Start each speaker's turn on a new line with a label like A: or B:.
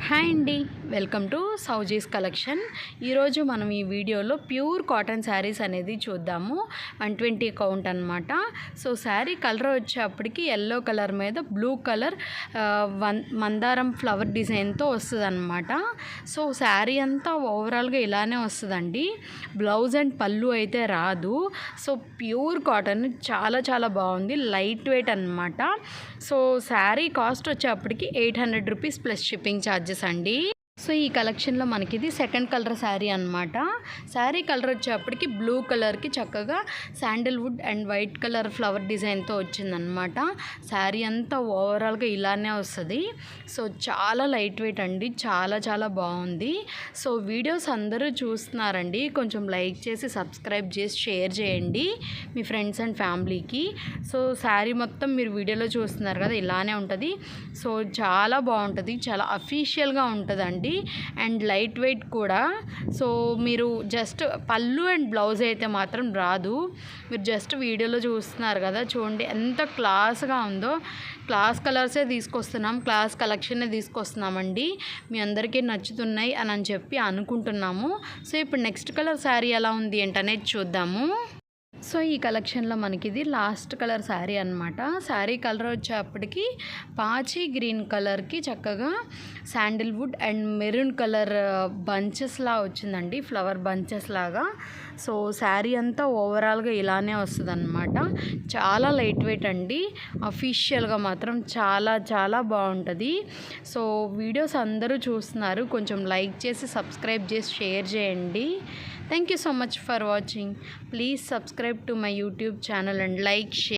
A: Hi అండి, welcome to Sowji's collection. ఈరోజు మనం ఈ వీడియోలో ప్యూర్ కాటన్ శారీస్ అనేది చూద్దాము. 120 కౌంట్ అనమాట. సో శారీ కలర్ వచ్చేప్పటికి ఎల్లో కలర్ మీద బ్లూ కలర్ మందారం ఫ్లవర్ డిజైన్తో వస్తుంది అనమాట. సో శారీ అంతా ఓవరాల్గా ఇలానే వస్తుందండి. బ్లౌజ్ అండ్ పళ్ళు అయితే రాదు. సో ప్యూర్ కాటన్ చాలా చాలా బాగుంది, లైట్ వెయిట్ అనమాట. సో శారీ కాస్ట్ వచ్చేప్పటికి 800 రూపీస్ ప్లస్ షిప్పింగ్ ఛార్జెస్ అండి. సో ఈ కలెక్షన్లో మనకి ఇది సెకండ్ కలర్ శారీ అనమాట. శారీ కలర్ వచ్చేప్పటికి బ్లూ కలర్కి చక్కగా Sandalwood and white colour flower డిజైన్తో వచ్చిందనమాట. శారీ అంతా ఓవరాల్గా ఇలానే వస్తుంది. సో చాలా లైట్ వెయిట్ అండి, చాలా చాలా బాగుంది. సో వీడియోస్ అందరూ చూస్తున్నారండి, కొంచెం లైక్ చేసి సబ్స్క్రైబ్ చేసి షేర్ చేయండి మీ ఫ్రెండ్స్ అండ్ ఫ్యామిలీకి. సో శారీ మొత్తం మీరు వీడియోలో చూస్తున్నారు కదా, ఇలానే ఉంటుంది. సో చాలా బాగుంటుంది, చాలా అఫీషియల్గా ఉంటుందండి అండ్ లైట్ వెయిట్ కూడా. సో మీరు జస్ట్ పళ్ళు అండ్ బ్లౌజ్ అయితే మాత్రం రాదు. మీరు జస్ట్ వీడియోలో చూస్తున్నారు కదా, చూడండి ఎంత క్లాస్గా ఉందో. క్లాస్ కలర్సే తీసుకొస్తున్నాం, క్లాస్ కలెక్షనే తీసుకొస్తున్నామండి. మీ అందరికీ నచ్చుతున్నాయి అని చెప్పి అనుకుంటున్నాము. సో ఇప్పుడు నెక్స్ట్ కలర్ శారీ ఎలా ఉంది ఏంటనేది చూద్దాము. సో ఈ కలెక్షన్లో మనకి ఇది లాస్ట్ కలర్ శారీ అనమాట. శారీ కలర్ వచ్చేప్పటికి పాచి గ్రీన్ కలర్కి చక్కగా శాండిల్వుడ్ అండ్ మెరూన్ కలర్ బంచెస్లా వచ్చిందండి, ఫ్లవర్ బంచెస్ లాగా. సో శారీ అంతా ఓవరాల్గా ఇలానే వస్తుంది అనమాట. చాలా లైట్ వెయిట్ అండి, అఫీషియల్గా మాత్రం చాలా చాలా బాగుంటుంది. సో వీడియోస్ అందరూ చూస్తున్నారు, కొంచెం లైక్ చేసి సబ్స్క్రైబ్ చేసి షేర్ చేయండి. Thank you so much for watching. Please subscribe to my YouTube channel and like, share.